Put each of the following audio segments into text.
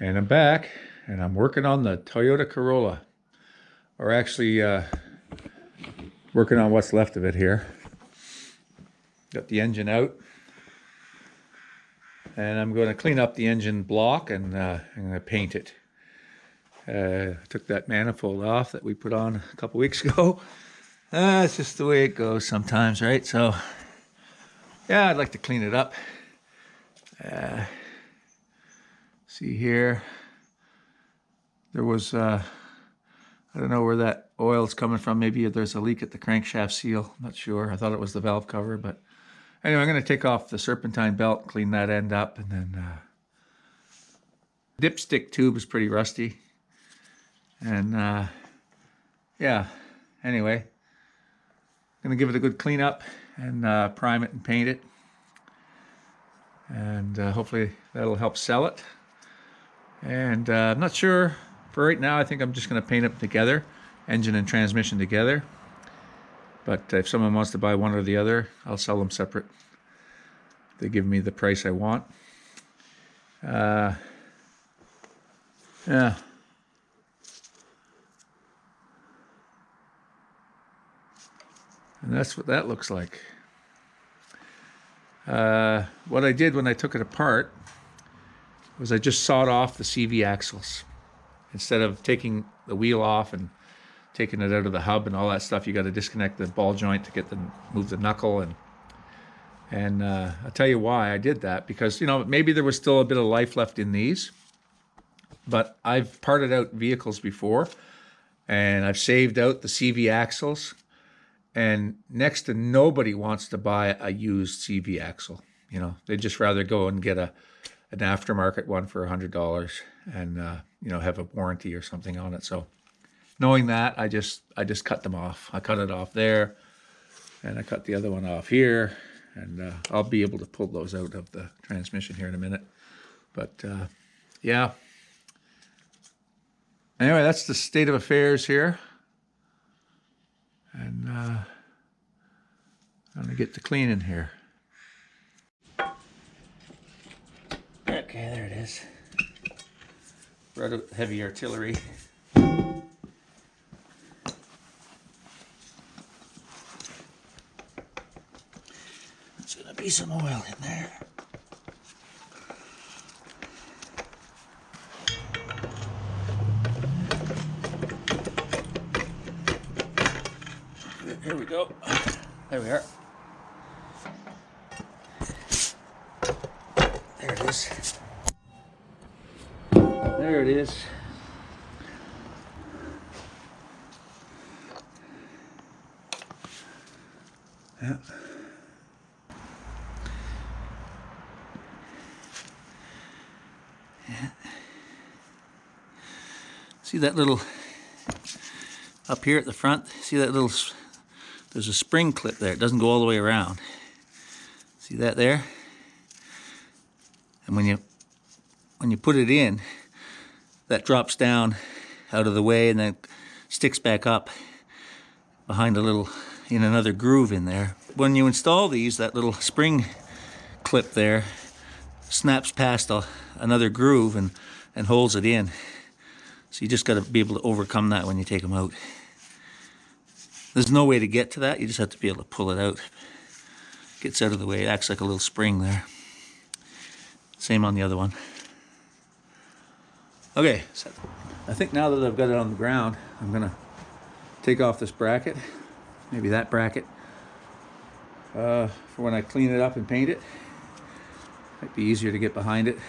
And I'm back, and I'm working on the Toyota Corolla. Or actually, working on what's left of it here. Got the engine out. And I'm going to clean up the engine block, and I'm going to paint it. I took that manifold off that we put on a couple weeks ago. It's just the way it goes sometimes, right? So, yeah, I'd like to clean it up. See here, there was, I don't know where that oil's coming from. Maybe there's a leak at the crankshaft seal. I'm not sure. I thought it was the valve cover, but anyway, I'm going to take off the serpentine belt, clean that end up, and then dipstick tube is pretty rusty. And yeah, anyway, I'm going to give it a good clean up and prime it and paint it. And hopefully that'll help sell it. And I'm not sure for right now. I think I'm just going to paint them together, engine and transmission together. But if someone wants to buy one or the other, I'll sell them separate. They give me the price I want. Yeah. And that's what that looks like. What I did when I took it apart was I just sawed off the CV axles. Instead of taking the wheel off and taking it out of the hub and all that stuff, you got to disconnect the ball joint to get move the knuckle. And I'll tell you why I did that, because, you know, maybe there was still a bit of life left in these, but I've parted out vehicles before, and I've saved out the CV axles, and next to nobody wants to buy a used CV axle. You know, they'd just rather go and get an aftermarket one for $100 and you know, have a warranty or something on it. So knowing that, I just cut them off. I cut it off there, and I cut the other one off here, and I'll be able to pull those out of the transmission here in a minute. But yeah. Anyway, that's the state of affairs here. And I'm gonna get to cleaning here. Okay, there it is. Brought out heavy artillery. There's gonna be some oil in there. Here we go. There we are. There it is. There it is. Yeah. Yeah. See that little, up here at the front, see that little, there's a spring clip there. It doesn't go all the way around. See that there? And when you put it in, that drops down out of the way and then sticks back up behind a little, in another groove in there. When you install these, that little spring clip there snaps past another groove and holds it in. So you just got to be able to overcome that when you take them out. There's no way to get to that. You just have to be able to pull it out. Gets out of the way. It acts like a little spring there. Same on the other one. Okay, so I think now that I've got it on the ground, I'm gonna take off this bracket, maybe that bracket, for when I clean it up and paint it. Might be easier to get behind it.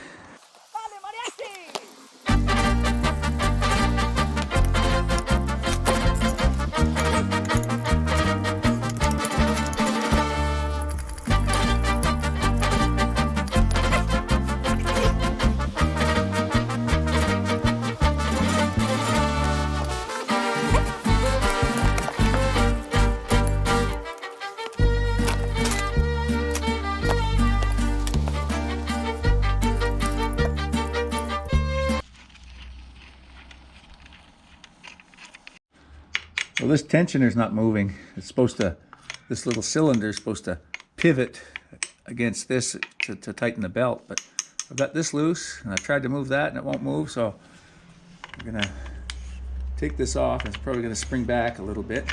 Well, this tensioner's not moving. It's supposed to, this little cylinder is supposed to pivot against this to tighten the belt, but I've got this loose, and I tried to move that, and it won't move, so I'm gonna take this off. It's probably gonna spring back a little bit.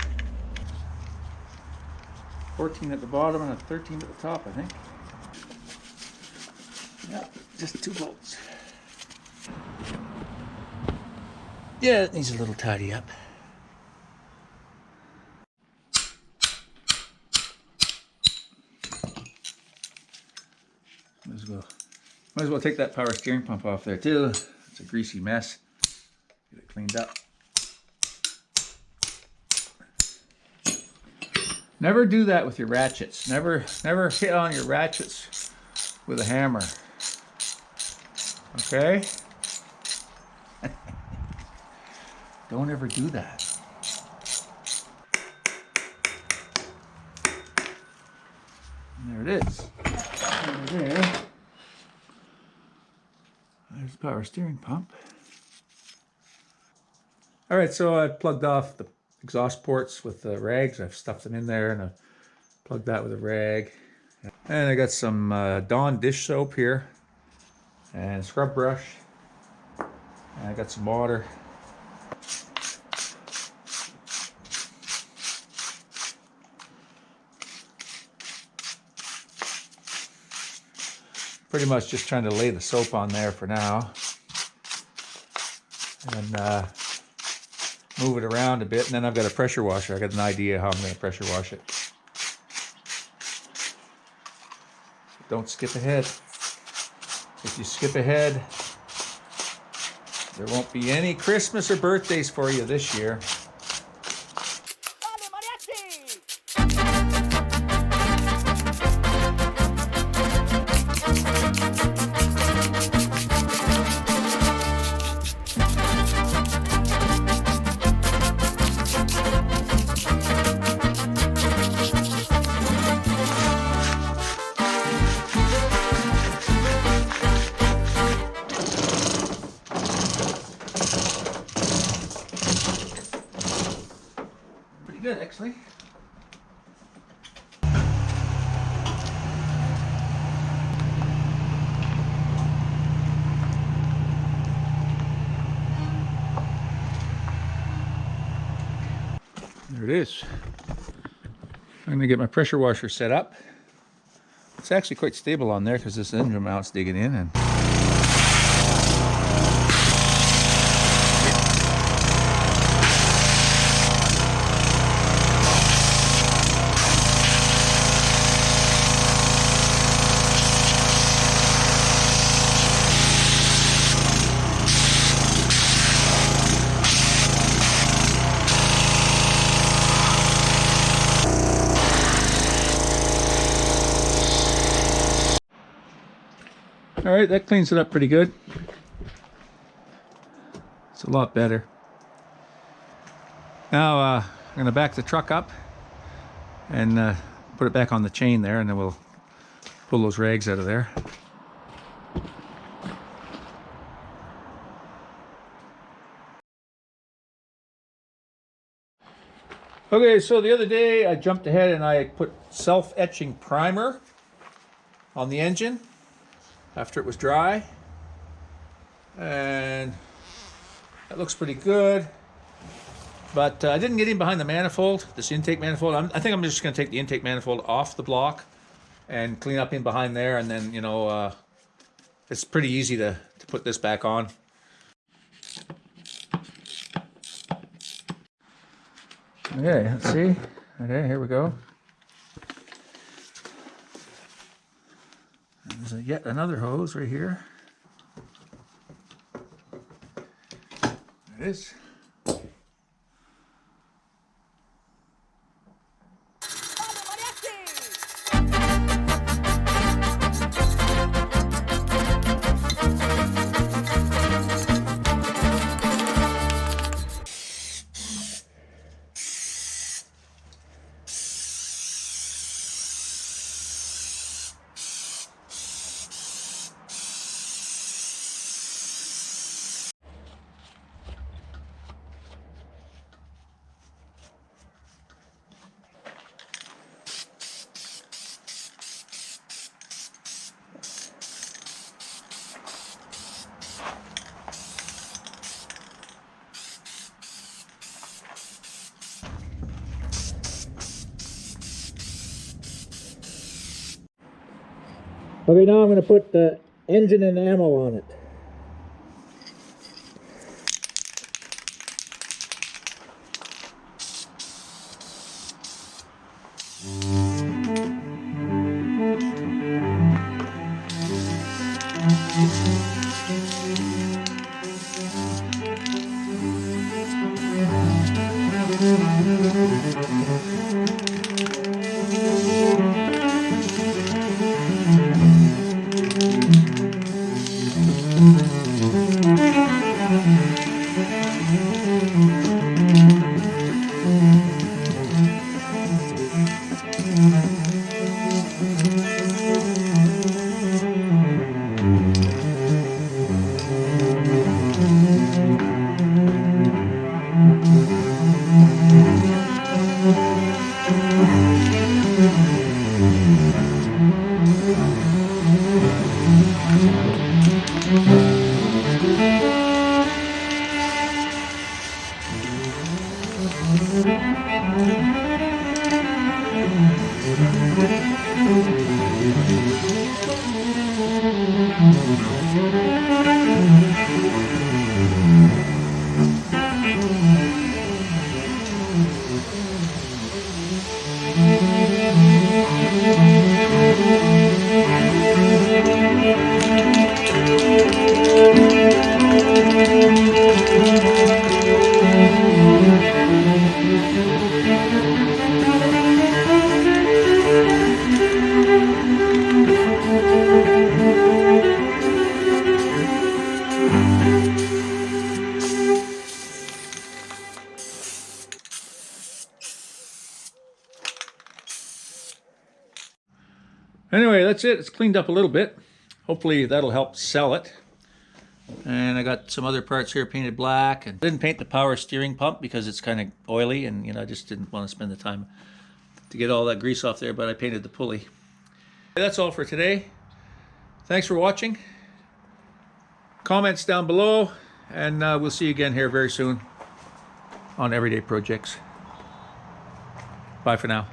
14 at the bottom and a 13 at the top, I think. Yeah, just 2 bolts. Yeah, it needs a little tidy up. Might as well take that power steering pump off there too. It's a greasy mess. Get it cleaned up. Never do that with your ratchets. Never hit on your ratchets with a hammer. Okay? Don't ever do that. And there it is. There. There's the power steering pump. All right, so I plugged off the exhaust ports with the rags. I've stuffed them in there, and I plugged that with a rag. And I got some Dawn dish soap here and a scrub brush. And I got some water. Pretty much just trying to lay the soap on there for now. And move it around a bit, and then I've got a pressure washer. I got an idea how I'm going to pressure wash it. Don't skip ahead. If you skip ahead, there won't be any Christmas or birthdays for you this year. Good, actually. There it is. I'm going to get my pressure washer set up. It's actually quite stable on there because this engine mount's digging in, and all right, that cleans it up pretty good. It's a lot better. Now I'm going to back the truck up and put it back on the chain there, and then we'll pull those rags out of there. Okay, so the other day I jumped ahead and I put self-etching primer on the engine after it was dry, and that looks pretty good, but I didn't get in behind the manifold, this intake manifold. I think I'm just going to take the intake manifold off the block and clean up in behind there, and then, you know, it's pretty easy to put this back on. Okay, let's see. Okay, here we go. There's yet another hose right here. There it is. Okay, now I'm going to put the engine enamel on it. Anyway, that's it. It's cleaned up a little bit. Hopefully that'll help sell it. And I got some other parts here painted black. And didn't paint the power steering pump because it's kind of oily, and I just didn't want to spend the time to get all that grease off there, but I painted the pulley. That's all for today. Thanks for watching. Comments down below, and we'll see you again here very soon on Everyday Projects. Bye for now.